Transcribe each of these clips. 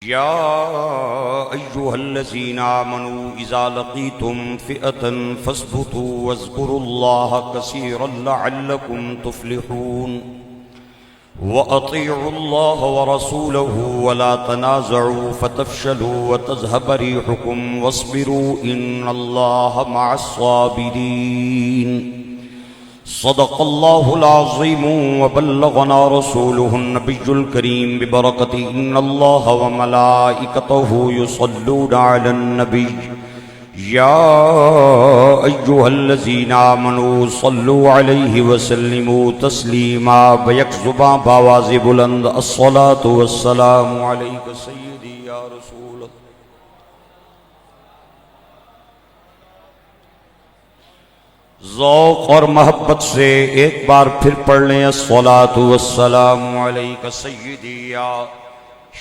يا أيها الذين آمنوا إذا لقيتم فئة فاثبتوا واذكروا الله كثيرا لعلكم تفلحون وأطيعوا الله ورسوله ولا تنازعوا فتفشلوا وتذهب ريحكم واصبروا إن الله مع الصابرين صدق الله العظيم وبلغنا رسوله النبي الكريم ببركة إن الله وملائكته يصلون على النبي يا أيها الذين آمنوا صلوا عليه وسلموا تسليما بيكذبا بآواز بلند الصلاة والسلام عليك سيدي يا رسول الله. ذوق اور محبت سے ایک بار پھر پڑھ لیں الصلاۃ والسلام علیک سیدی یا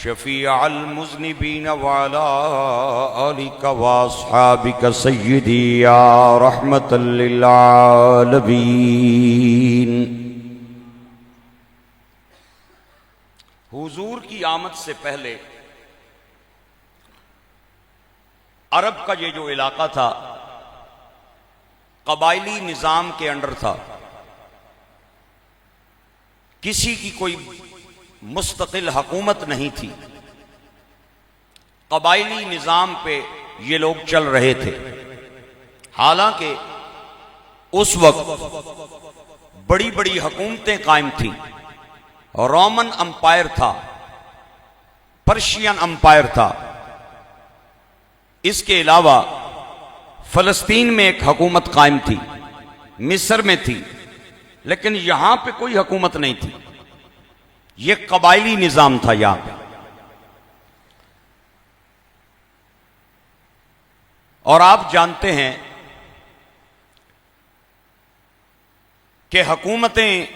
شفیع المذنبین وعلی آلک واصحابک سیدی یا رحمت للعالمین. حضور کی آمد سے پہلے عرب کا یہ جو علاقہ تھا قبائلی نظام کے انڈر تھا. کسی کی کوئی مستقل حکومت نہیں تھی. قبائلی نظام پہ یہ لوگ چل رہے تھے. حالانکہ اس وقت بڑی بڑی حکومتیں قائم تھیں. رومن امپائر تھا, پرشین امپائر تھا, اس کے علاوہ فلسطین میں ایک حکومت قائم تھی, مصر میں تھی, لیکن یہاں پہ کوئی حکومت نہیں تھی. یہ قبائلی نظام تھا یہاں پہ. اور آپ جانتے ہیں کہ حکومتیں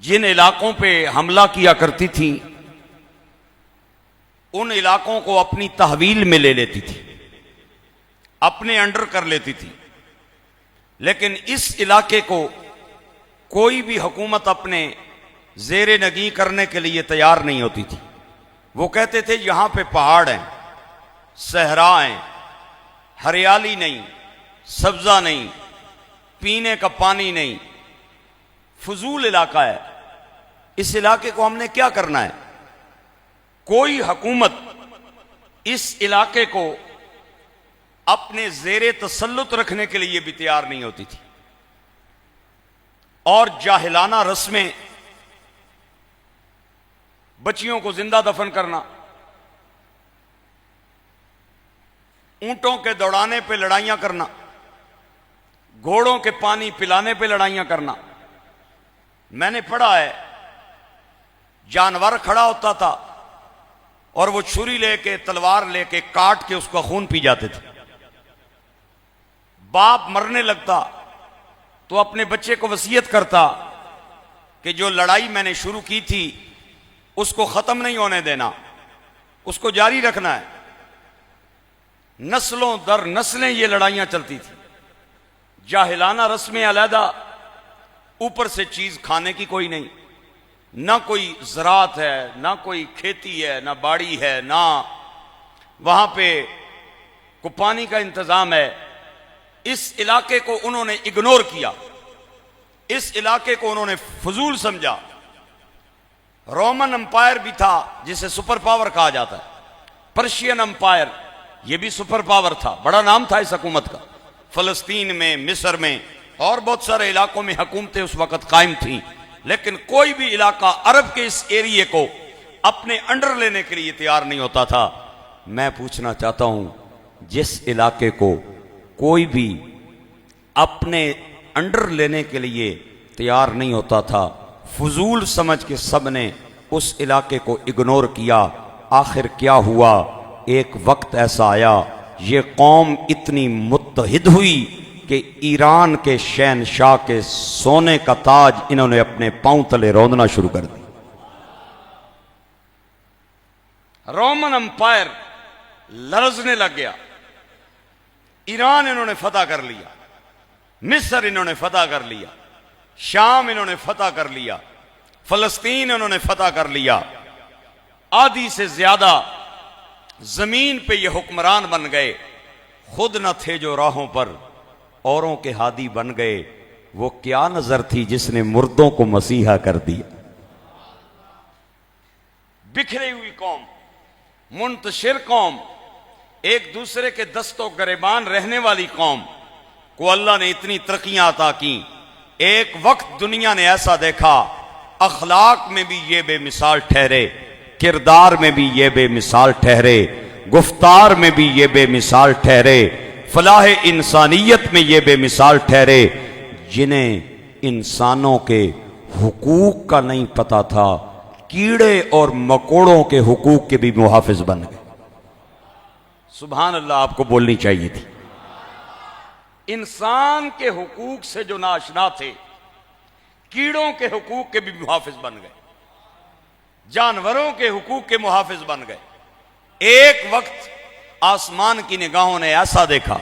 جن علاقوں پہ حملہ کیا کرتی تھیں ان علاقوں کو اپنی تحویل میں لے لیتی تھی, اپنے انڈر کر لیتی تھی. لیکن اس علاقے کو کوئی بھی حکومت اپنے زیر نگیں کرنے کے لیے تیار نہیں ہوتی تھی. وہ کہتے تھے یہاں پہ پہاڑ ہیں, صحرا ہیں, ہریالی نہیں, سبزہ نہیں, پینے کا پانی نہیں, فضول علاقہ ہے, اس علاقے کو ہم نے کیا کرنا ہے. کوئی حکومت اس علاقے کو اپنے زیر تسلط رکھنے کے لیے بھی تیار نہیں ہوتی تھی. اور جاہلانہ رسمیں, بچیوں کو زندہ دفن کرنا, اونٹوں کے دوڑانے پہ لڑائیاں کرنا, گھوڑوں کے پانی پلانے پہ لڑائیاں کرنا. میں نے پڑھا ہے جانور کھڑا ہوتا تھا اور وہ چھری لے کے تلوار لے کے کاٹ کے اس کا خون پی جاتے تھے. باپ مرنے لگتا تو اپنے بچے کو وصیت کرتا کہ جو لڑائی میں نے شروع کی تھی اس کو ختم نہیں ہونے دینا, اس کو جاری رکھنا ہے. نسلوں در نسلیں یہ لڑائیاں چلتی تھیں. جاہلانہ رسمیں علیحدہ, اوپر سے چیز کھانے کی کوئی نہیں, نہ کوئی زراعت ہے, نہ کوئی کھیتی ہے, نہ باڑی ہے, نہ وہاں پہ کو پانی کا انتظام ہے. اس علاقے کو انہوں نے اگنور کیا, اس علاقے کو انہوں نے فضول سمجھا. رومن امپائر بھی تھا جسے سپر پاور کہا جاتا ہے, پرشین امپائر یہ بھی سپر پاور تھا, بڑا نام تھا اس حکومت کا. فلسطین میں, مصر میں اور بہت سارے علاقوں میں حکومتیں اس وقت قائم تھیں. لیکن کوئی بھی علاقہ عرب کے اس ایریے کو اپنے انڈر لینے کے لیے تیار نہیں ہوتا تھا. میں پوچھنا چاہتا ہوں, جس علاقے کو کوئی بھی اپنے انڈر لینے کے لیے تیار نہیں ہوتا تھا, فضول سمجھ کے سب نے اس علاقے کو اگنور کیا. آخر کیا ہوا, ایک وقت ایسا آیا یہ قوم اتنی متحد ہوئی کہ ایران کے شہنشاہ کے سونے کا تاج انہوں نے اپنے پاؤں تلے روندنا شروع کر دی. رومن امپائر لرزنے لگ گیا. ایران انہوں نے فتح کر لیا, مصر انہوں نے فتح کر لیا, شام انہوں نے فتح کر لیا, فلسطین انہوں نے فتح کر لیا. آدھی سے زیادہ زمین پہ یہ حکمران بن گئے، خود نہ تھے جو راہوں پر اوروں کے ہادی بن گئے۔ وہ کیا نظر تھی جس نے مردوں کو مسیحا کر دیا۔ بکھری ہوئی قوم، منتشر قوم، ایک دوسرے کے دست و گریبان رہنے والی قوم کو اللہ نے اتنی ترقیاں عطا کی۔ ایک وقت دنیا نے ایسا دیکھا، اخلاق میں بھی یہ بے مثال ٹھہرے، کردار میں بھی یہ بے مثال ٹھہرے، گفتار میں بھی یہ بے مثال ٹھہرے، فلاح انسانیت میں یہ بے مثال ٹھہرے، جنہیں انسانوں کے حقوق کا نہیں پتا تھا، کیڑے اور مکوڑوں کے حقوق کے بھی محافظ بن گئے۔ سبحان اللہ، آپ کو بولنی چاہیے تھی۔ انسان کے حقوق سے جو ناشنا تھے، کیڑوں کے حقوق کے بھی محافظ بن گئے، جانوروں کے حقوق کے محافظ بن گئے۔ ایک وقت آسمان کی نگاہوں نے ایسا دیکھا،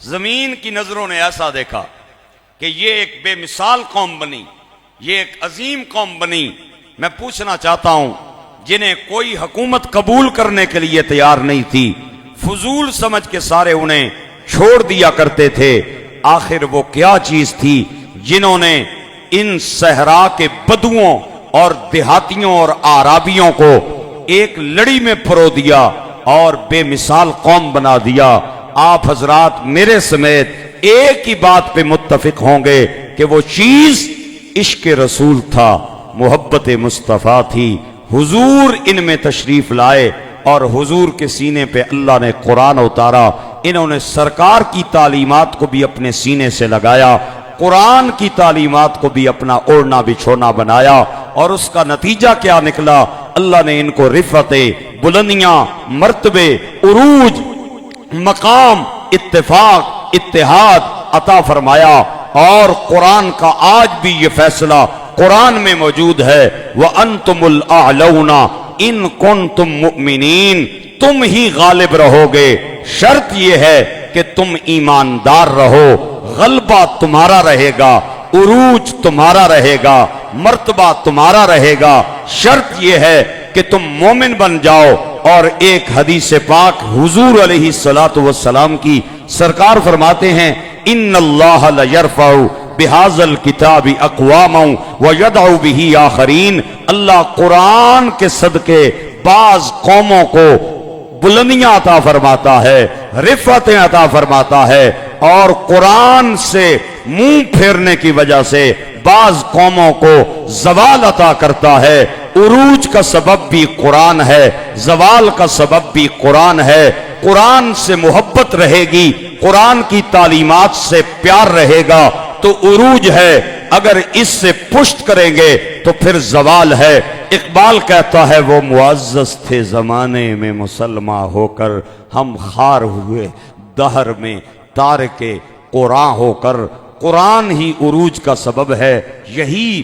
زمین کی نظروں نے ایسا دیکھا کہ یہ ایک بے مثال قوم بنی، یہ ایک عظیم قوم بنی۔ میں پوچھنا چاہتا ہوں، جنہیں کوئی حکومت قبول کرنے کے لیے تیار نہیں تھی، فضول سمجھ کے سارے انہیں چھوڑ دیا کرتے تھے، آخر وہ کیا چیز تھی جنہوں نے ان صحرا کے بدوؤں اور دیہاتیوں اور آرابیوں کو ایک لڑی میں پرو دیا اور بے مثال قوم بنا دیا؟ آپ حضرات میرے سمیت ایک ہی بات پہ متفق ہوں گے کہ وہ چیز عشق رسول تھا، محبت مصطفیٰ تھی۔ حضور ان میں تشریف لائے اور حضور کے سینے پہ اللہ نے قرآن اتارا۔ انہوں نے سرکار کی تعلیمات کو بھی اپنے سینے سے لگایا، قرآن کی تعلیمات کو بھی اپنا اوڑھنا بچھونا بنایا، اور اس کا نتیجہ کیا نکلا؟ اللہ نے ان کو رفعتیں، بلندیاں، مرتبے، عروج، مقام، اتفاق، اتحاد عطا فرمایا۔ اور قرآن کا آج بھی یہ فیصلہ قرآن میں موجود ہے، وَأَنْتُمُ الْأَعْلَوْنَ إِن كُنْتُم مُؤْمِنِينَ، تم ہی غالب رہو گے، شرط یہ ہے کہ تم ایماندار رہو، غلبہ تمہارا رہے گا، عروج تمہارا رہے گا، مرتبہ تمہارا رہے گا۔ شرط یہ ہے کہ تم مومن بن جاؤ۔ اور ایک حدیث پاک حضور علیہ السلام کی، سرکار فرماتے ہیں ان اللہ لیرفع بہذا الکتاب اقواما ویدعو بہ آخرین، اللہ قرآن کے صدقے بعض قوموں کو بلندیاں عطا فرماتا ہے، رفعتیں عطا فرماتا ہے، اور قرآن سے منہ پھیرنے کی وجہ سے بعض قوموں کو زوال عطا کرتا ہے۔ عروج کا سبب بھی قرآن ہے، زوال کا سبب بھی قرآن ہے۔ قرآن سے محبت رہے گی، قرآن کی تعلیمات سے پیار رہے گا تو عروج ہے، اگر اس سے پشت کریں گے تو پھر زوال ہے۔ اقبال کہتا ہے وہ معزز تھے زمانے میں مسلمان ہو کر، ہم خار ہوئے دہر میں تارک قرآن ہو کر۔ قرآن ہی عروج کا سبب ہے، یہی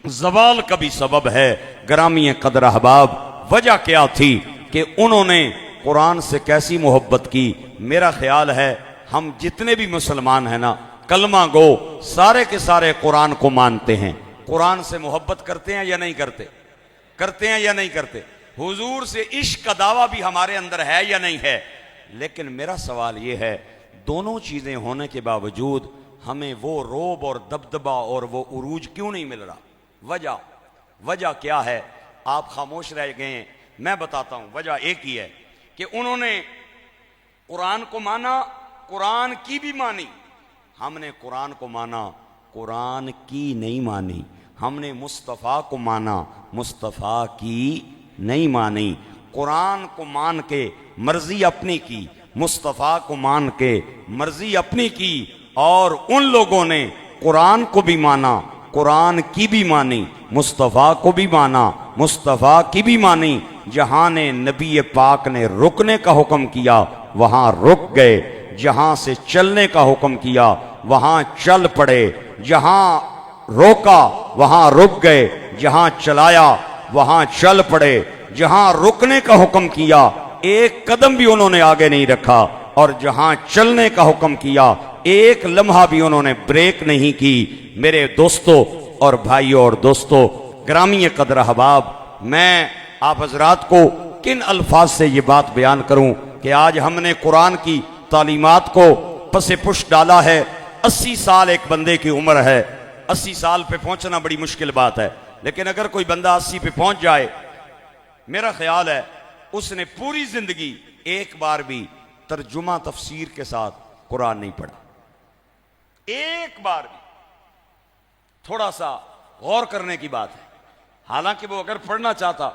زوال کا بھی سبب ہے۔ گرامی قدر احباب، وجہ کیا تھی کہ انہوں نے قرآن سے کیسی محبت کی؟ میرا خیال ہے ہم جتنے بھی مسلمان ہیں نا، کلمہ گو، سارے کے سارے قرآن کو مانتے ہیں۔ قرآن سے محبت کرتے ہیں یا نہیں کرتے؟ کرتے ہیں یا نہیں کرتے؟ حضور سے عشق کا دعویٰ بھی ہمارے اندر ہے یا نہیں ہے؟ لیکن میرا سوال یہ ہے، دونوں چیزیں ہونے کے باوجود ہمیں وہ روب اور دبدبہ اور وہ عروج کیوں نہیں مل رہا؟ وجہ کیا ہے؟ آپ خاموش رہ گئے ہیں، میں بتاتا ہوں۔ وجہ ایک ہی ہے کہ انہوں نے قرآن کو مانا، قرآن کی بھی مانی۔ ہم نے قرآن کو مانا، قرآن کی نہیں مانی۔ ہم نے مصطفیٰ کو مانا، مصطفیٰ کی نہیں مانی۔ قرآن کو مان کے مرضی اپنی کی، مصطفیٰ کو مان کے مرضی اپنی کی، اور ان لوگوں نے قرآن کو بھی مانا، قرآن کی بھی مانی، مصطفیٰ کو بھی مانا، مصطفیٰ کی بھی مانی۔ جہاں نے نبی پاک نے رکنے کا حکم کیا وہاں رک گئے، جہاں سے چلنے کا حکم کیا وہاں چل پڑے، جہاں روکا وہاں رک گئے، جہاں چلایا وہاں چل پڑے، جہاں رکنے کا حکم کیا ایک قدم بھی انہوں نے آگے نہیں رکھا، اور جہاں چلنے کا حکم کیا ایک لمحہ بھی انہوں نے بریک نہیں کی۔ میرے دوستو اور بھائیوں اور دوستو، گرامی قدر احباب، میں آپ حضرات کو کن الفاظ سے یہ بات بیان کروں کہ آج ہم نے قرآن کی تعلیمات کو پس پش ڈالا ہے۔ 80 سال ایک بندے کی عمر ہے، 80 سال پہ پہنچنا بڑی مشکل بات ہے، لیکن اگر کوئی بندہ 80 پہ پہنچ جائے، میرا خیال ہے اس نے پوری زندگی ایک بار بھی ترجمہ تفسیر کے ساتھ قرآن نہیں پڑھا، ایک بار بھی۔ تھوڑا سا غور کرنے کی بات ہے، حالانکہ وہ اگر پڑھنا چاہتا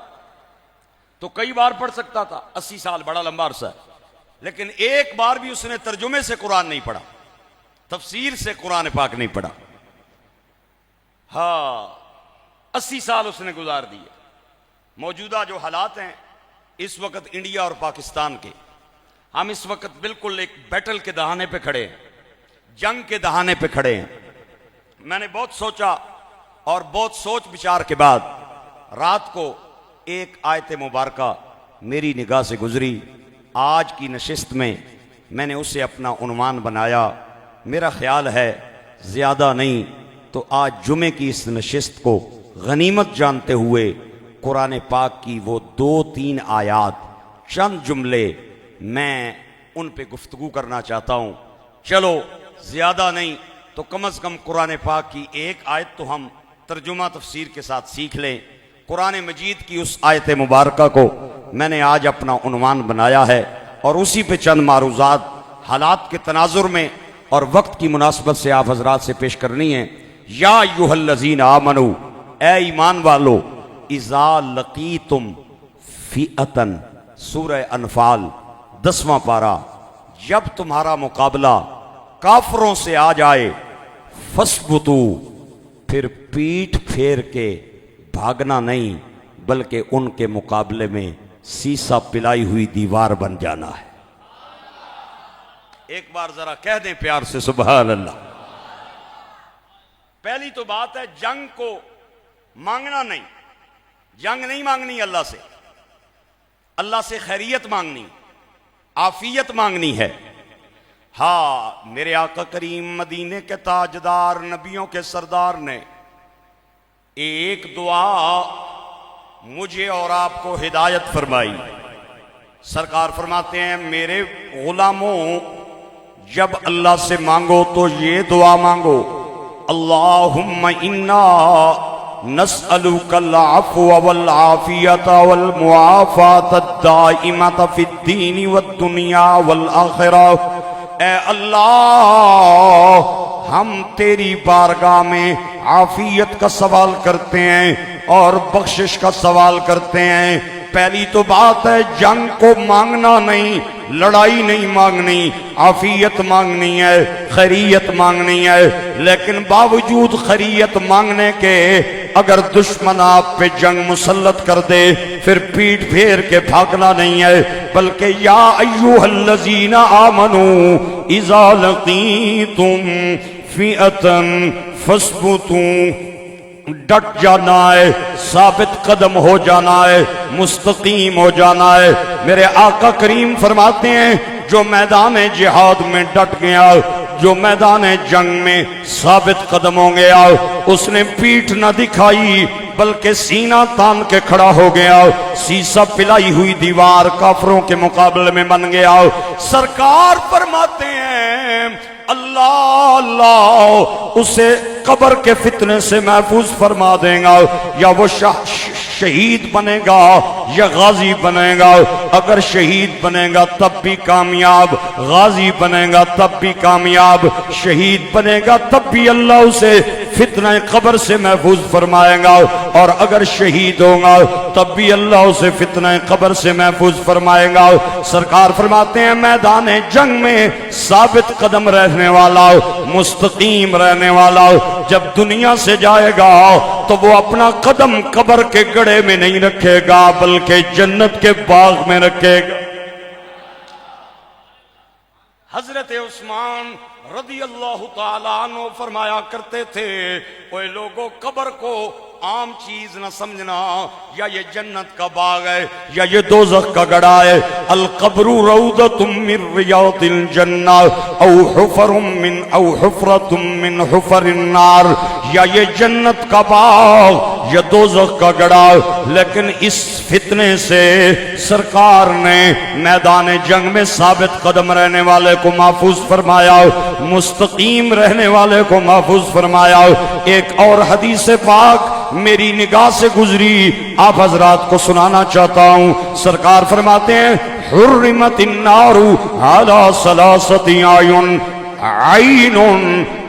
تو کئی بار پڑھ سکتا تھا، 80 سال بڑا لمبا عرصہ ہے، لیکن ایک بار بھی اس نے ترجمے سے قرآن نہیں پڑھا، تفسیر سے قرآن پاک نہیں پڑھا۔ ہاں 80 سال اس نے گزار دیے۔ موجودہ جو حالات ہیں اس وقت انڈیا اور پاکستان کے، ہم اس وقت بالکل ایک بیٹل کے دہانے پہ کھڑے ہیں، جنگ کے دہانے پہ کھڑے ہیں۔ میں نے بہت سوچا اور بہت سوچ بچار کے بعد رات کو ایک آیت مبارکہ میری نگاہ سے گزری، آج کی نشست میں میں نے اسے اپنا عنوان بنایا۔ میرا خیال ہے زیادہ نہیں تو آج جمعے کی اس نشست کو غنیمت جانتے ہوئے قرآن پاک کی وہ 2-3 آیات، چند جملے میں ان پہ گفتگو کرنا چاہتا ہوں۔ چلو زیادہ نہیں تو کم از کم قرآن پاک کی ایک آیت تو ہم ترجمہ تفسیر کے ساتھ سیکھ لیں۔ قرآن مجید کی اس آیت مبارکہ کو میں نے آج اپنا عنوان بنایا ہے اور اسی پہ چند معروضات حالات کے تناظر میں اور وقت کی مناسبت سے آپ حضرات سے پیش کرنی ہے۔ یا ایھا الذین آمنو، اے ایمان والو، اذا لقیتم فئۃ، سورہ انفال 10واں پارہ، جب تمہارا مقابلہ کافروں سے آ جائے، فثبتوا، پھر پیٹھ پھیر کے بھاگنا نہیں بلکہ ان کے مقابلے میں سیسا پلائی ہوئی دیوار بن جانا ہے۔ ایک بار ذرا کہہ دیں پیار سے سبحان اللہ۔ پہلی تو بات ہے جنگ کو مانگنا نہیں، جنگ نہیں مانگنی اللہ سے، اللہ سے خیریت مانگنی، عافیت مانگنی ہے۔ ہاں میرے آقا کریم مدینے کے تاجدار نبیوں کے سردار نے ایک دعا مجھے اور آپ کو ہدایت فرمائی۔ سرکار فرماتے ہیں میرے غلاموں جب اللہ سے مانگو تو یہ دعا مانگو، اللہم انا نسألک العفو والعافیت والمعافات الدائمت فی الدین والدنیا والآخرہ۔ اے اللہ ہم تیری بارگاہ میں عافیت کا سوال کرتے ہیں اور بخشش کا سوال کرتے ہیں۔ پہلی تو بات ہے جنگ کو مانگنا نہیں، لڑائی نہیں مانگنی، عافیت مانگنی ہے، خیریت مانگنی ہے، لیکن باوجود خیریت مانگنے کے اگر دشمن آپ پہ جنگ مسلط کر دے پھر پیٹ پھیر کے بھاگنا نہیں ہے بلکہ یا ایھا الذین آمنوا اذا لقیتم فئۃ فاثبتوا، ڈٹ جانا ہے، ثابت قدم ہو جانا ہے، مستقیم ہو جانا ہے۔ میرے آقا کریم فرماتے ہیں جو میدان جہاد میں ڈٹ گیا، جو میدان جنگ میں ثابت قدم ہو گیا، اس نے پیٹھ نہ دکھائی بلکہ سینہ تان کے کھڑا ہو گیا، سیسا پلائی ہوئی دیوار کافروں کے مقابلے میں بن گیا۔ سرکار فرماتے ہیں اللہ اللہ اسے قبر کے فتنے سے محفوظ فرما دیں گا، یا وہ شہید بنے گا یا غازی بنے گا۔ اگر شہید بنے گا تب بھی کامیاب، غازی بنے گا تب بھی کامیاب، شہید بنے گا تب بھی اللہ اسے فتنہ قبر سے محفوظ فرمائے گا، اور اگر شہید ہوگا تب بھی اللہ اسے فتنہ قبر سے محفوظ فرمائے گا۔ سرکار فرماتے ہیں میدان جنگ میں ثابت قدم رہنے والا، مستقیم رہنے والا جب دنیا سے جائے گا تو وہ اپنا قدم قبر کے گڑھے میں نہیں رکھے گا بلکہ جنت کے باغ میں رکھے گا۔ حضرت عثمان رضی اللہ تعالیٰ عنہ فرمایا کرتے تھے اوے لوگوں قبر کو عام چیز نہ سمجھنا، یا یہ جنت کا باغ ہے یا یہ دوزخ کا گڑھا ہے۔ القبر روضۃ من ریاض الجنہ او حفرۃ من حفر النار، یا یہ جنت کا باغ یا دوزخ کا گڑھا، لیکن اس فتنے سے سرکار نے میدان جنگ میں ثابت قدم رہنے والے کو محفوظ فرمایا، مستقیم رہنے والے کو محفوظ فرمایا۔ ایک اور حدیث پاک میری نگاہ سے گزری، آپ حضرات کو سنانا چاہتا ہوں۔ سرکار فرماتے ہیں حرمت النار علی ثلاثۃ اعین، عین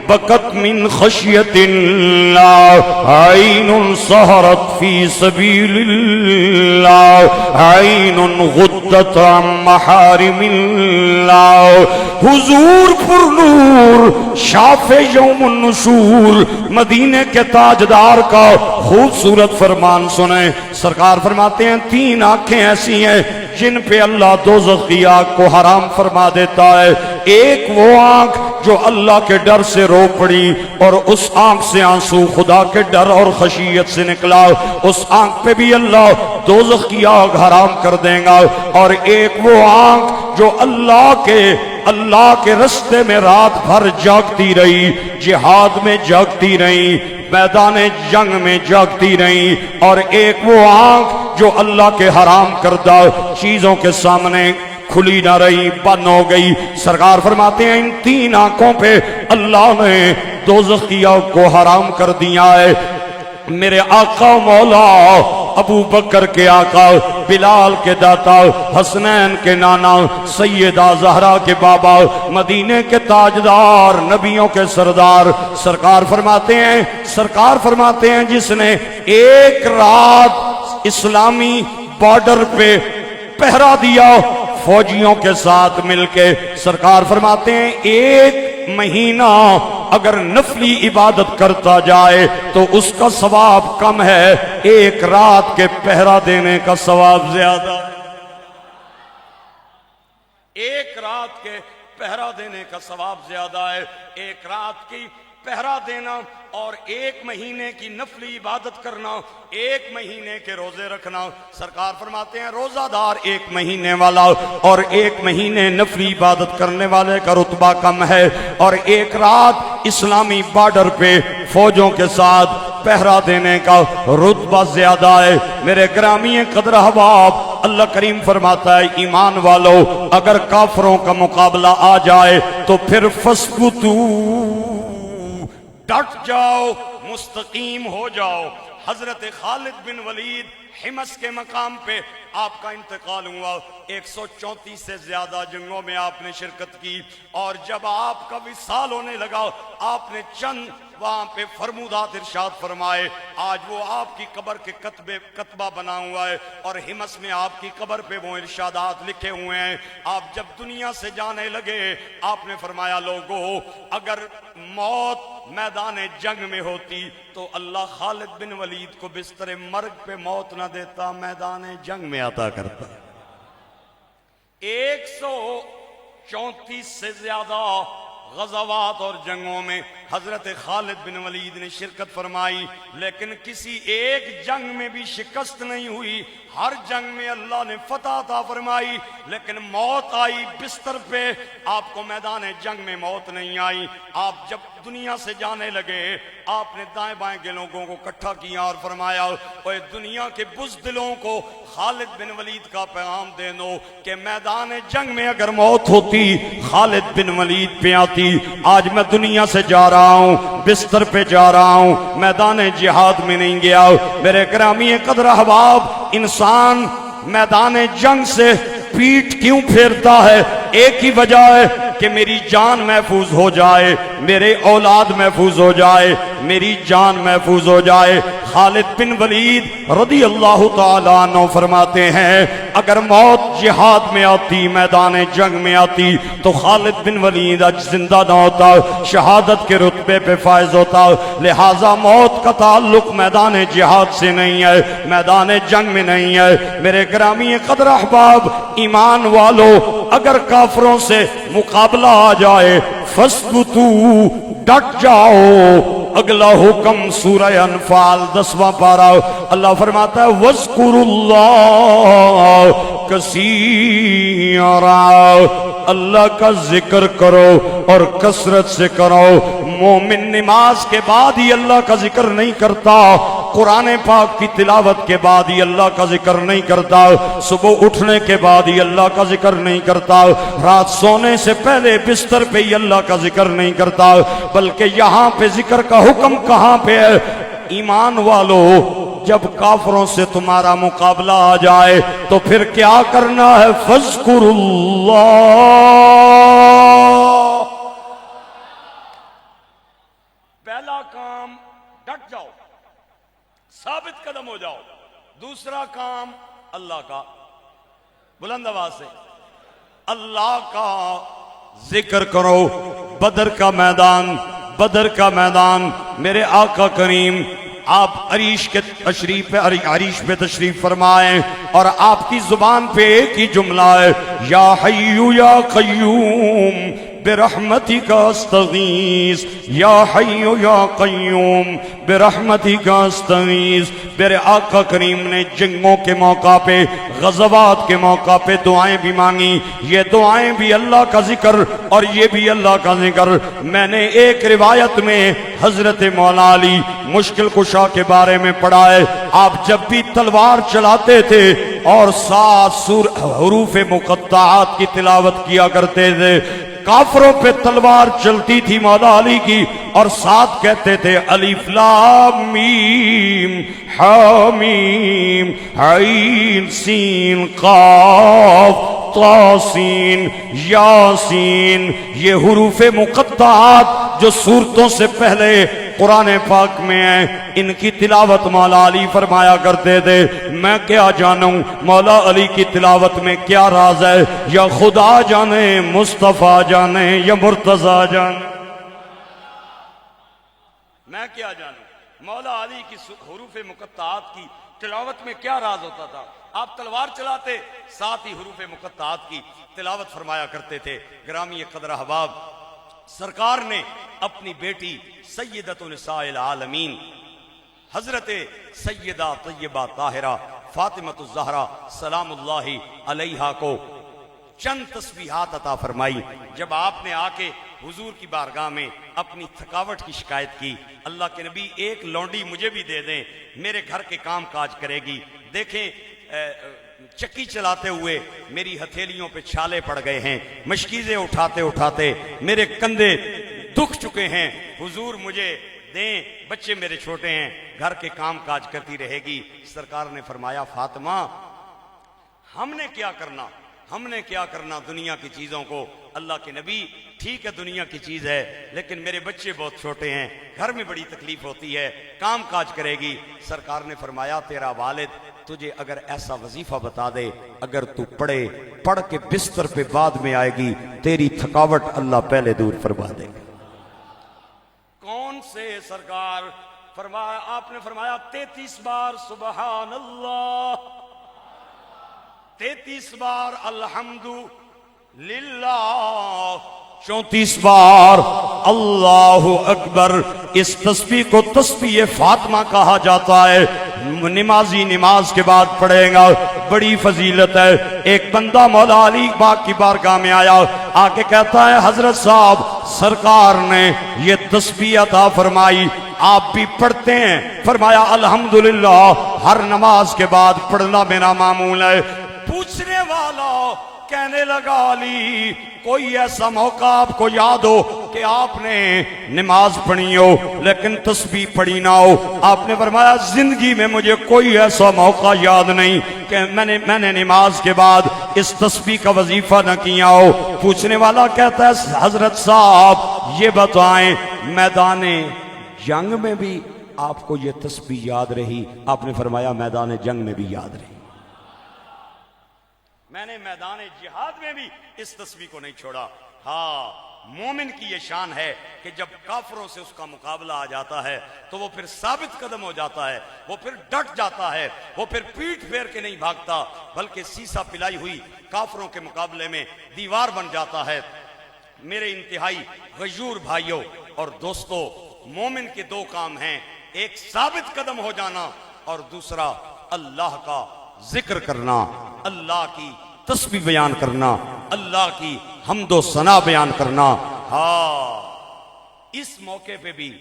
بکت من خشیت اللہ، عین سہرت فی سبیل اللہ، عین غدت عن محارم اللہ۔ حضور پر نور شاف یوم النشور مدینے کے تاجدار کا خوبصورت فرمان سنیں۔ سرکار فرماتے ہیں تین آنکھیں ایسی ہیں جن پہ اللہ دوزخ کی آگ کو حرام فرما دیتا ہے۔ ایک وہ آنکھ جو اللہ کے ڈر سے رو پڑی اور اس آنکھ سے آنسو خدا کے ڈر اور خشیت سے نکلا، اس آنکھ پہ بھی اللہ دوزخ کی آگ حرام کر دے گا۔ اور ایک وہ آنکھ جو اللہ کے رستے میں رات بھر جاگتی رہی، جہاد میں جاگتی رہی، میدان جنگ میں جاگتی رہی، اور ایک وہ آنکھ جو اللہ کے حرام کردہ چیزوں کے سامنے کھلی نہ رہی، بند ہو گئی۔ سرکار فرماتے ہیں ان تین آنکھوں پہ اللہ نے دوزخ کی آگ کو حرام کر دیا ہے۔ میرے آقا مولا ابو بکر کے آقا، بلال کے داتا، حسنین کے نانا، سیدہ زہرا کے بابا، مدینے کے تاجدار، نبیوں کے سردار، سرکار فرماتے ہیں جس نے ایک رات اسلامی بارڈر پہ پہرا دیا فوجیوں کے ساتھ مل کے، سرکار فرماتے ہیں ایک مہینہ اگر نفلی عبادت کرتا جائے تو اس کا ثواب کم ہے، ایک رات کے پہرا دینے کا ثواب زیادہ ہے۔ ایک رات کے پہرا دینے کا ثواب زیادہ ہے۔ ایک رات کی پہرا دینا اور ایک مہینے کی نفلی عبادت کرنا، ایک مہینے کے روزے رکھنا، سرکار فرماتے ہیں روزہ دار ایک مہینے والا اور ایک مہینے نفلی عبادت کرنے والے کا رتبہ کم ہے، اور ایک رات اسلامی بارڈر پہ فوجوں کے ساتھ پہرا دینے کا رتبہ زیادہ ہے۔ میرے گرامی قدر احباب، اللہ کریم فرماتا ہے ایمان والو اگر کافروں کا مقابلہ آ جائے تو پھر فسبتو، ڈٹ جاؤ، مستقیم ہو جاؤ۔ حضرت خالد بن ولید حمص کے مقام پہ آپ کا انتقال ہوا، 134 سے زیادہ جنگوں میں آپ نے شرکت کی، اور جب آپ کا وصال ہونے لگا آپ نے چند وہاں پہ فرمودات ارشاد فرمائے۔ آج وہ آپ کی قبر کے کتبہ بنا ہوا ہے، اور حمص میں آپ کی قبر پہ وہ ارشادات لکھے ہوئے ہیں۔ آپ جب دنیا سے جانے لگے آپ نے فرمایا لوگو اگر موت میدان جنگ میں ہوتی تو اللہ خالد بن ولید کو بستر مرگ پہ موت نہ دیتا، میدان جنگ میں عطا کرتا۔ 134 سے زیادہ غزوات اور جنگوں میں حضرت خالد بن ولید نے شرکت فرمائی، لیکن کسی ایک جنگ میں بھی شکست نہیں ہوئی، ہر جنگ میں اللہ نے فتح عطا فرمائی، لیکن موت آئی بستر پہ، آپ کو میدان جنگ میں موت نہیں آئی۔ آپ جب دنیا سے جانے لگے آپ نے دائیں بائیں کے لوگوں کو اکٹھا کیا اور فرمایا اوے دنیا کے بزدلوں کو خالد بن ولید کا پیغام دے دو کہ میدان جنگ میں اگر موت ہوتی خالد بن ولید پہ آتی۔ آج میں دنیا سے جا رہا ہوں، بستر پہ جا رہا ہوں، میدان جہاد میں نہیں گیا۔ میرے گرامی قدر احباب، انسان میدان جنگ سے پیٹ کیوں پھیرتا ہے؟ ایک ہی وجہ ہے کہ میری جان محفوظ ہو جائے، میرے اولاد محفوظ ہو جائے، میری جان محفوظ ہو جائے۔ خالد بن ولید رضی اللہ تعالیٰ عنہ فرماتے ہیں اگر موت جہاد میں آتی، میدان جنگ میں آتی تو خالد بن ولید آج زندہ نہ ہوتا، شہادت کے رتبے پہ فائز ہوتا۔ لہٰذا موت کا تعلق میدان جہاد سے نہیں ہے، میدان جنگ میں نہیں ہے۔ میرے گرامی قدر احباب، ایمان والو اگر کافروں سے مقابلہ آ جائے فَاسْبُتُوا، ڈٹ جاؤ، اگلا حکم سورہ انفال 10واں پارہ، اللہ فرماتا ہے وَاذْكُرُوا اللَّهَ كَثِيرًا، اللہ کا ذکر کرو اور کثرت سے کرو۔ مومن نماز کے بعد ہی اللہ کا ذکر نہیں کرتا، قرآن پاک کی تلاوت کے بعد ہی اللہ کا ذکر نہیں کرتا، صبح اٹھنے کے بعد ہی اللہ کا ذکر نہیں کرتا، رات سونے سے پہلے بستر پہ ہی اللہ کا ذکر نہیں کرتا، بلکہ یہاں پہ ذکر کا حکم کہاں پہ ہے؟ ایمان والو، جب کافروں سے تمہارا مقابلہ آ جائے تو پھر کیا کرنا ہے؟ فَاذْكُرُوا اللَّهَ، پہلا کام ڈٹ جاؤ، ثابت قدم ہو جاؤ۔ دوسرا کام اللہ کا، بلند آواز سے اللہ کا ذکر کرو۔ بدر کا میدان، بدر کا میدان، میرے آقا کریم آپ عریش پہ تشریف فرمائیں اور آپ کی زبان پہ ایک ہی جملہ ہے، یا حیو یا قیوم برحمتک استغیث، یا حیو یا قیوم برحمتک استغیث۔ میرے آقا کریم نے جنگوں کے موقع پہ، غزوات کے موقع پہ دعائیں بھی مانگی، یہ دعائیں بھی اللہ کا ذکر اور یہ بھی اللہ کا ذکر۔ میں نے ایک روایت میں حضرت مولا علی مشکل کشا کے بارے میں پڑھا ہے، آپ جب بھی تلوار چلاتے تھے اور 7 حروف مقطعات کی تلاوت کیا کرتے تھے، کافروں پہ تلوار چلتی تھی مولا علی کی اور ساتھ کہتے تھے الف لام میم حامیم عین سین قاف طاسین یاسین۔ یہ حروف مقطعات جو سورتوں سے پہلے قرآن پاک میں ہیں، ان کی تلاوت مولا علی فرمایا کرتے تھے۔ میں کیا جانوں مولا علی کی تلاوت میں کیا راز ہے، یا خدا جانے، مصطفیٰ جانے، یا مرتضیٰ جانے، میں کیا جانوں مولا علی کی حروف مقطعات کی تلاوت میں کیا راز ہوتا تھا۔ آپ تلوار چلاتے، ساتھ ہی حروف مقطعات کی تلاوت فرمایا کرتے تھے۔ گرامی قدر احباب، سرکار نے اپنی بیٹی سیدۃ نساء العالمین حضرت سیدہ طیبہ طاہرہ فاطمہ الزہرا سلام اللہ علیہا کو چند تسبیحات عطا فرمائی۔ جب آپ نے آ کے حضور کی بارگاہ میں اپنی تھکاوٹ کی شکایت کی، اللہ کے نبی ایک لونڈی مجھے بھی دے دیں، میرے گھر کے کام کاج کرے گی۔ دیکھیں چکی چلاتے ہوئے میری ہتھیلیوں پہ چھالے پڑ گئے ہیں، مشکیزیں اٹھاتے اٹھاتے میرے کندھے دکھ چکے ہیں، حضور مجھے دیں، بچے میرے چھوٹے ہیں، گھر کے کام کاج کرتی رہے گی۔ سرکار نے فرمایا فاطمہ ہم نے کیا کرنا، ہم نے کیا کرنا دنیا کی چیزوں کو۔ اللہ کے نبی ٹھیک ہے دنیا کی چیز ہے، لیکن میرے بچے بہت چھوٹے ہیں، گھر میں بڑی تکلیف ہوتی ہے، کام کاج کرے گی۔ سرکار نے فرمایا تیرا والد تجھے اگر ایسا وظیفہ بتا دے، اگر تو پڑھ کے بستر پہ بعد میں آئے گی، تیری تھکاوٹ اللہ پہلے دور فرما دے گا۔ کون سے سرکار؟ فرمایا، آپ نے فرمایا 33 بار سبحان اللہ، 33 بار الحمد للہ، 34 بار اللہ اکبر۔ اس تسبیح کو تسبیح فاطمہ کہا جاتا ہے، نمازی نماز کے بعد پڑھے گا، بڑی فضیلت ہے۔ ایک بندہ مولا علی باغ کی بارگاہ میں آیا، آ کے کہتا ہے حضرت صاحب سرکار نے یہ تسبیح عطا فرمائی، آپ بھی پڑھتے ہیں؟ فرمایا الحمدللہ ہر نماز کے بعد پڑھنا میرا معمول ہے۔ پوچھنے والا کہنے لگا علی کوئی ایسا موقع آپ کو یاد ہو کہ آپ نے نماز پڑھی ہو لیکن تسبیح پڑھی نہ ہو؟ آپ نے فرمایا زندگی میں مجھے کوئی ایسا موقع یاد نہیں کہ میں نے نماز کے بعد اس تسبیح کا وظیفہ نہ کیا ہو۔ پوچھنے والا کہتا ہے حضرت صاحب یہ بتائیں میدان جنگ میں بھی آپ کو یہ تسبیح یاد رہی؟ آپ نے فرمایا میدان جنگ میں بھی یاد رہی، میں نے میدان جہاد میں بھی اس تسبیح کو نہیں چھوڑا۔ ہاں مومن کی یہ شان ہے کہ جب کافروں سے اس کا مقابلہ آ جاتا ہے تو وہ پھر ثابت قدم ہو جاتا ہے، وہ پھر ڈٹ جاتا ہے، وہ پھر پیٹھ پھیر کے نہیں بھاگتا بلکہ سیسا پلائی ہوئی کافروں کے مقابلے میں دیوار بن جاتا ہے۔ میرے انتہائی غیور بھائیوں اور دوستوں، مومن کے دو کام ہیں، ایک ثابت قدم ہو جانا اور دوسرا اللہ کا ذکر کرنا، اللہ کی تسبیح بیان کرنا، اللہ کی حمد و ثنا بیان کرنا۔ ہاں، اس موقع پہ بھی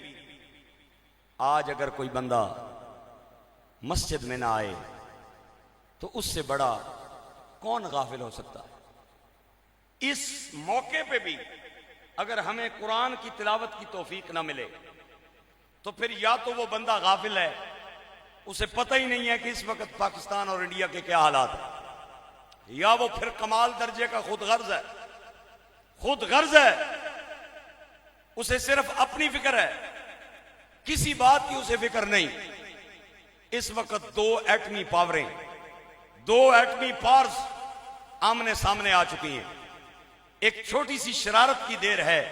آج اگر کوئی بندہ مسجد میں نہ آئے تو اس سے بڑا کون غافل ہو سکتا ہے؟ اس موقع پہ بھی اگر ہمیں قرآن کی تلاوت کی توفیق نہ ملے تو پھر یا تو وہ بندہ غافل ہے، اسے پتہ ہی نہیں ہے کہ اس وقت پاکستان اور انڈیا کے کیا حالات ہیں، یا وہ پھر کمال درجے کا خود غرض ہے، خود غرض ہے، اسے صرف اپنی فکر ہے، کسی بات کی اسے فکر نہیں۔ اس وقت دو ایٹمی پاوریں، دو ایٹمی پاورز آمنے سامنے آ چکی ہیں۔ ایک چھوٹی سی شرارت کی دیر ہے،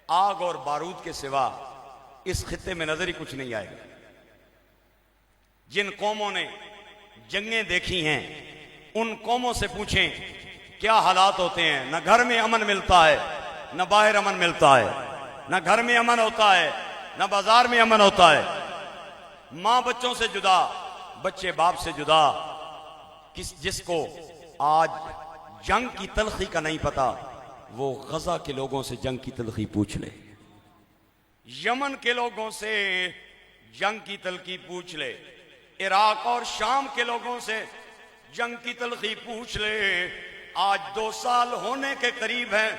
آگ اور بارود کے سوا اس خطے میں نظر ہی کچھ نہیں آئے گا۔ جن قوموں نے جنگیں دیکھی ہیں ان قوموں سے پوچھیں کیا حالات ہوتے ہیں، نہ گھر میں امن ملتا ہے نہ باہر امن ملتا ہے، نہ گھر میں امن ہوتا ہے نہ بازار میں امن ہوتا ہے، ماں بچوں سے جدا، بچے باپ سے جدا۔ جس کو آج جنگ کی تلخی کا نہیں پتا وہ غزہ کے لوگوں سے جنگ کی تلخی پوچھ لے، یمن کے لوگوں سے جنگ کی تلخی پوچھ لے، عراق اور شام کے لوگوں سے جنگ کی تلخی پوچھ لے۔ آج 2 سال ہونے کے قریب ہے،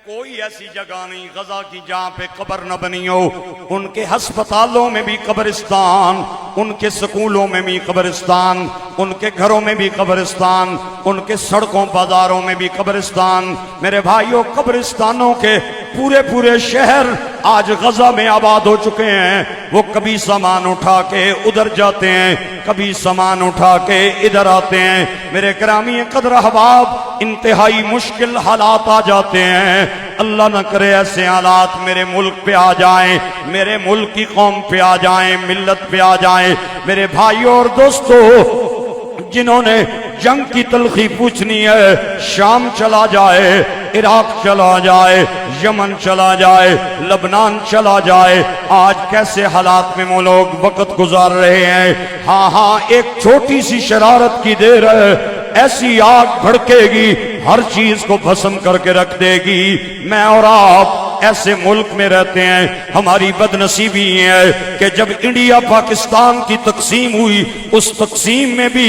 کوئی ایسی جگہ نہیں غزہ کی جہاں پہ قبر نہ بنی ہو۔ ان کے ہسپتالوں میں بھی قبرستان، ان کے سکولوں میں بھی قبرستان، ان کے گھروں میں بھی قبرستان، ان کے سڑکوں بازاروں میں بھی قبرستان۔ میرے بھائیوں، قبرستانوں کے پورے شہر آج غزہ میں آباد ہو چکے ہیں۔ وہ کبھی سامان اٹھا کے ادھر جاتے ہیں، کبھی سامان اٹھا کے ادھر آتے ہیں۔ میرے گرامی قدر احباب، انتہائی مشکل حالات آ جاتے ہیں۔ اللہ نہ کرے ایسے حالات میرے ملک پہ آ جائیں، میرے ملک کی قوم پہ آ جائیں، ملت پہ آ جائیں۔ میرے بھائیوں اور دوستو، جنہوں نے جنگ کی تلخی پوچھنی ہے، شام چلا جائے، عراق چلا جائے، یمن چلا جائے، لبنان چلا جائے۔ آج کیسے حالات میں وہ لوگ وقت گزار رہے ہیں۔ ہاں، ایک چھوٹی سی شرارت کی دیر ہے، ایسی آگ بھڑکے گی، ہر چیز کو بھسم کر کے رکھ دے گی۔ میں اور آپ ایسے ملک میں رہتے ہیں، ہماری بدنصیبی ہے کہ جب انڈیا پاکستان کی تقسیم ہوئی، اس تقسیم میں بھی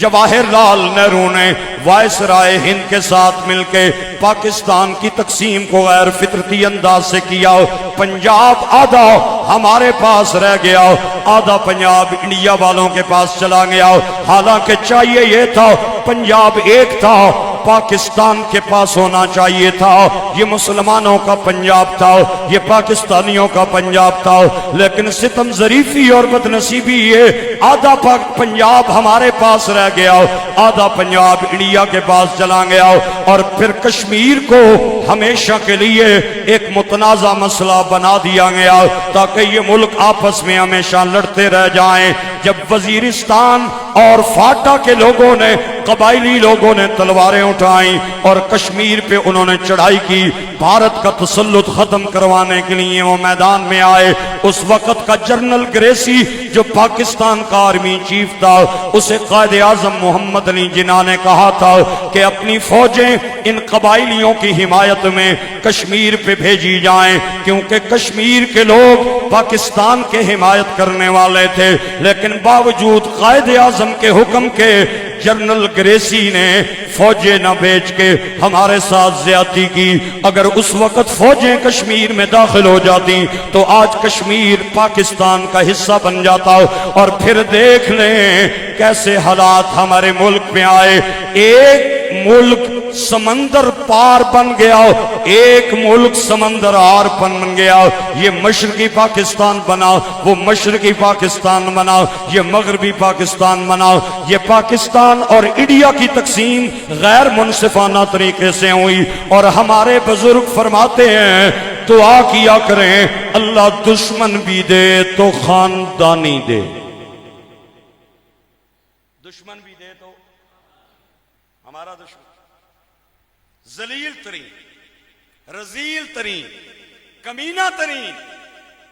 جواہر لال نہرو نے وائسرائے ہند کے ساتھ مل کے پاکستان کی تقسیم کو غیر فطرتی انداز سے کیا۔ پنجاب آدھا ہمارے پاس رہ گیا، آدھا پنجاب انڈیا والوں کے پاس چلا گیا۔ حالانکہ چاہیے یہ تھا، پنجاب ایک تھا، پاکستان کے پاس ہونا چاہیے تھا۔ یہ مسلمانوں کا پنجاب تھا، یہ پاکستانیوں کا پنجاب تھا، لیکن ستم ظریفی اور بدنصیبی یہ آدھا پنجاب ہمارے پاس رہ گیا، آدھا پنجاب انڈیا کے پاس چلا گیا۔ اور پھر کشمیر کو ہمیشہ کے لیے ایک متنازع مسئلہ بنا دیا گیا تاکہ یہ ملک آپس میں ہمیشہ لڑتے رہ جائیں۔ جب وزیرستان اور فاٹا کے لوگوں نے، قبائلی لوگوں نے تلواریں اٹھائیں اور کشمیر پہ انہوں نے چڑھائی کی، بھارت کا تسلط ختم کروانے کے لیے وہ میدان میں آئے۔ اس وقت کا جنرل گریسی جو پاکستان کا آرمی چیف تھا، اسے قائد اعظم محمد علی جناح نے کہا تھا کہ اپنی فوجیں ان قبائلیوں کی حمایت میں کشمیر پہ بھیجی جائیں، کیونکہ کشمیر کے لوگ پاکستان کے حمایت کرنے والے تھے۔ لیکن باوجود قائد اعظم کے حکم کے جنرل گریسی نے فوجیں نہ بھیج کے ہمارے ساتھ زیادتی کی۔ اگر اس وقت فوجیں کشمیر میں داخل ہو جاتی تو آج کشمیر پاکستان کا حصہ بن جاتا۔ اور پھر دیکھ لیں کیسے حالات ہمارے ملک میں آئے۔ ایک ملک سمندر پار بن گیا، ایک ملک سمندر آر بن گیا۔ یہ مشرقی پاکستان بنا، وہ مشرقی پاکستان بنا، یہ مغربی پاکستان بنا۔ یہ پاکستان اور انڈیا کی تقسیم غیر منصفانہ طریقے سے ہوئی، اور ہمارے بزرگ فرماتے ہیں دعا کیا کریں اللہ دشمن بھی دے تو خاندانی دے، دشمن بھی دے تو ہمارا دشمن ذلیل ترین، رذیل ترین، کمینہ ترین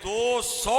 200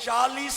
40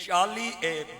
40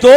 2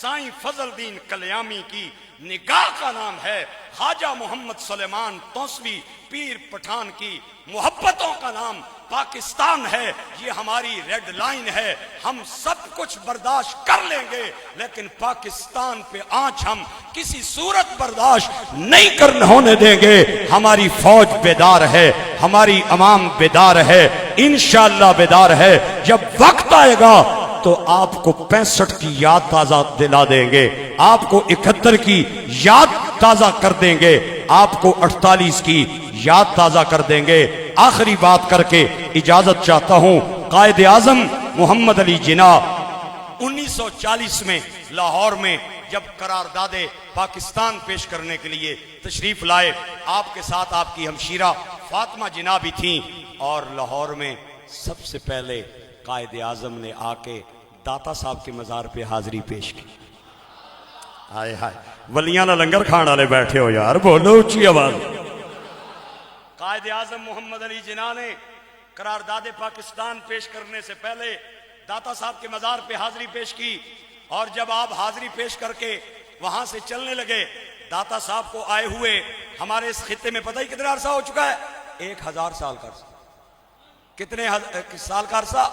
سائیں فضل دین کلیامی کی نگاہ کا نام ہے، خواجہ محمد سلیمان توسوی پیر پٹھان کی محبتوں کا نام پاکستان ہے۔ یہ ہماری ریڈ لائن ہے، ہم سب کچھ برداشت کر لیں گے لیکن پاکستان پہ آنچ ہم کسی صورت برداشت نہیں کرنے ہونے دیں گے۔ ہماری فوج بیدار ہے، ہماری عوام بیدار ہے، انشاءاللہ بیدار ہے۔ جب وقت آئے گا تو آپ کو 65 کی یاد تازہ دلا دیں گے، آپ کو 71 کی یاد تازہ کر دیں گے، آپ کو 48 کی یاد تازہ کر دیں گے۔ آخری بات کر کے اجازت چاہتا ہوں، قائد اعظم محمد علی جناح 1940 میں لاہور میں جب قرارداد پاکستان پیش کرنے کے لیے تشریف لائے، آپ کے ساتھ آپ کی ہمشیرہ فاطمہ جناح بھی تھیں، اور لاہور میں سب سے پہلے قائد اعظم نے آ کے داتا صاحب کے مزار پہ حاضری پیش کی۔ ہائے ہائے، ولیاں نہ لنگر کھان والے بیٹھے ہو یار، بولو اونچی آواز۔ قائد اعظم محمد علی جناح نے قرارداد پاکستان پیش کرنے سے پہلے داتا صاحب کے مزار پہ حاضری پیش کی، اور جب آپ حاضری پیش کر کے وہاں سے چلنے لگے، داتا صاحب کو آئے ہوئے ہمارے اس خطے میں پتہ ہی کتنا عرصہ ہو چکا ہے؟ 1000 سال کا عرصہ۔ کتنے سال کا عرصہ؟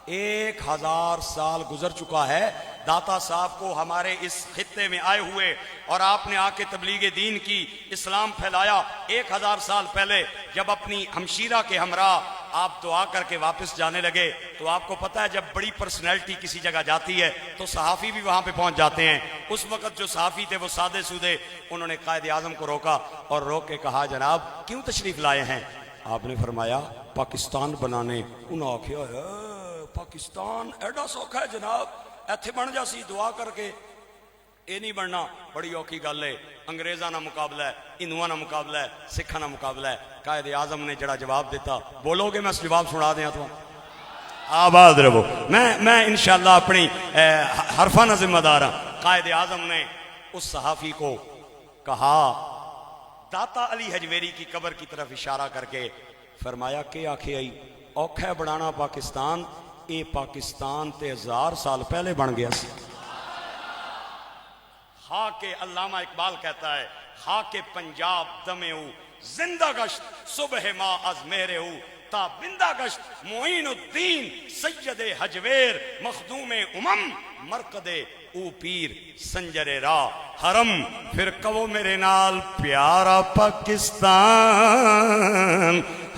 1000 سال گزر چکا ہے داتا صاحب کو ہمارے اس خطے میں آئے ہوئے، اور آپ نے آ کے تبلیغ دین کی، اسلام پھیلایا۔ 1000 سال پہلے جب اپنی ہمشیرہ کے ہمراہ آپ دعا کر کے واپس جانے لگے تو آپ کو پتہ ہے جب بڑی پرسنالٹی کسی جگہ جاتی ہے تو صحافی بھی وہاں پہ پہنچ جاتے ہیں۔ اس وقت جو صحافی تھے وہ سادے سودے، انہوں نے قائد اعظم کو روکا اور روک کے کہا جناب کیوں تشریف لائے ہیں؟ آپ نے فرمایا پاکستان بنانے۔ انہوں نے آکھیا ہے پاکستان ایڈا سوکھا ہے جناب، ایتھے بن جا سی دعا کر کے، اے نہیں بننا، بڑی اوکھی گل ہے، انگریزاں نہ مقابلہ ہے، ہندوؤں نہ مقابلہ ہے، سکھاں نہ مقابلہ ہے۔ قائد اعظم نے جڑا جواب دیتا، بولو گے میں اس جواب سنا دیا تو آباد رہو۔ میں انشاءاللہ اپنی حرفانہ ذمہ دار ہوں۔ قائد اعظم نے اس صحافی کو کہا، داتا علی حجویری کی قبر کی طرف اشارہ کر کے فرمایا کہ آکھے آئی اوکھا ہے بنانا پاکستان، اے پاکستان تے 1000 سال پہلے بن گیا سی۔ خاک علامہ اقبال کہتا ہے، خاک پنجاب دمے او زندہ گشت، صبح ما از مہرے او تا بندہ گشت، معین الدین سید حجویر مخدوم مرقد او پیر سنجر راہ حرم۔ پھر کہو میرے نال پیارا پاکستان،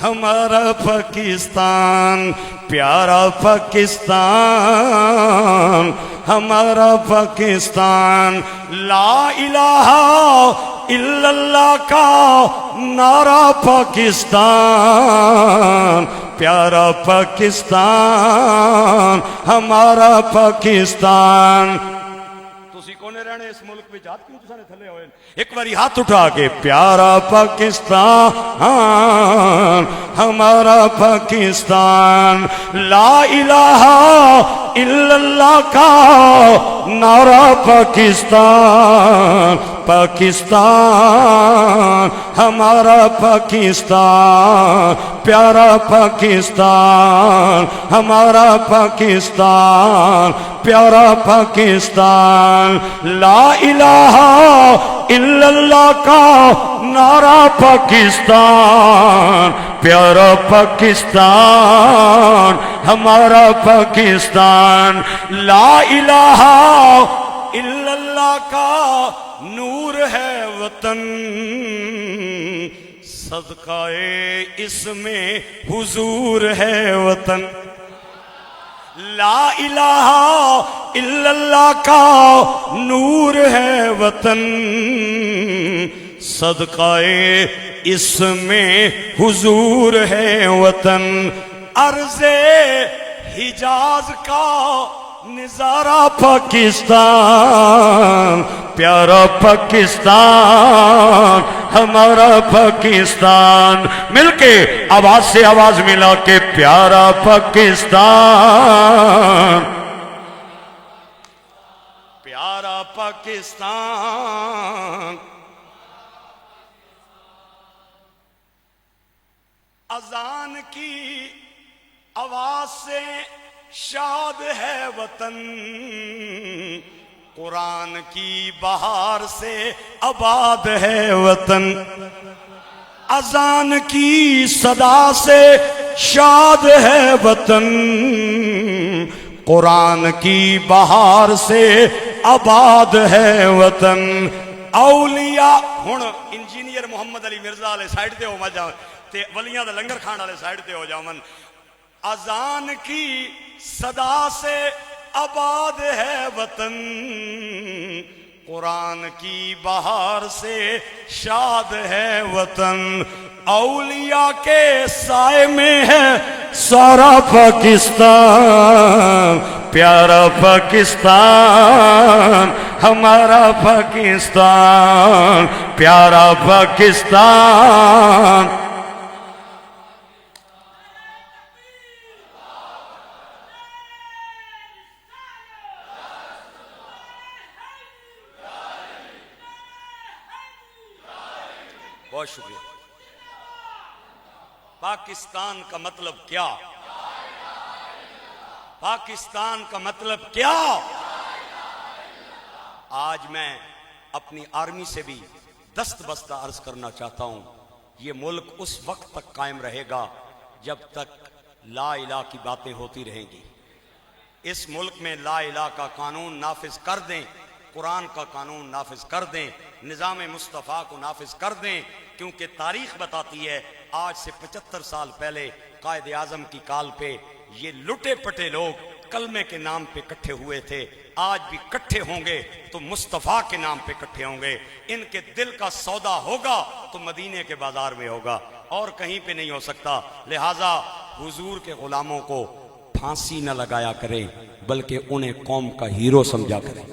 ہمارا پاکستان، پیارا پاکستان، ہمارا پاکستان، لا الہ الا اللہ کا نعرہ پاکستان، پیارا پاکستان، ہمارا پاکستان۔ تسی کونے رہنے اس ملک میں جات کیوں تسانے تھلے ہوئے؟ ایک باری ہاتھ اٹھا کے پیارا پاکستان، ہمارا پاکستان، لا الہ الا اللہ کا نعرہ پاکستان، پاکستان، ہمارا پاکستان، پیارا پاکستان، ہمارا پاکستان، پیارا پاکستان، لا الہ الا اللہ کا نعرہ پاکستان، پیارا پاکستان، ہمارا پاکستان، لا الہ الا اللہ کا نور ہے وطن، صدقہ اس میں حضور ہے وطن، لا الہ الا اللہ کا نور ہے وطن، صدقہ اس میں حضور ہے وطن، عرض حجاز کا نظارہ پاکستان، پیارا پاکستان، ہمارا پاکستان، مل کے آواز سے آواز ملا کے پیارا پاکستان، پیارا پاکستان۔ اذان کی آواز سے شاد ہے وطن، قرآن کی بہار سے آباد ہے وطن، اذان کی صدا سے شاد ہے وطن، قرآن کی بہار سے آباد ہے وطن۔ اولیاء ہن انجینئر محمد علی مرزا والے سائیڈ تے ہو جاؤ تے ولیاں دا لنگر کھان والے سائیڈ تے ہو جاؤں۔ اذان کی صدا سے آباد ہے وطن، قرآن کی بہار سے شاد ہے وطن، اولیاء کے سائے میں ہے سارا پاکستان، پیارا پاکستان ہمارا پاکستان، پیارا پاکستان۔ بہت شکریہ۔ پاکستان کا مطلب کیا؟ پاکستان کا مطلب کیا؟ آج میں اپنی آرمی سے بھی دست بستہ عرض کرنا چاہتا ہوں، یہ ملک اس وقت تک قائم رہے گا جب تک لا الہ کی باتیں ہوتی رہیں گی۔ اس ملک میں لا الہ کا قانون نافذ کر دیں، قرآن کا قانون نافذ کر دیں، نظام مصطفیٰ کو نافذ کر دیں، کیونکہ تاریخ بتاتی ہے آج سے 75 سال پہلے قائد اعظم کی کال پہ یہ لٹے پٹے لوگ کلمے کے نام پہ کٹھے ہوئے تھے، آج بھی کٹھے ہوں گے تو مصطفیٰ کے نام پہ کٹھے ہوں گے۔ ان کے دل کا سودا ہوگا تو مدینے کے بازار میں ہوگا اور کہیں پہ نہیں ہو سکتا۔ لہٰذا حضور کے غلاموں کو پھانسی نہ لگایا کریں بلکہ انہیں قوم کا ہیرو سمجھا کریں۔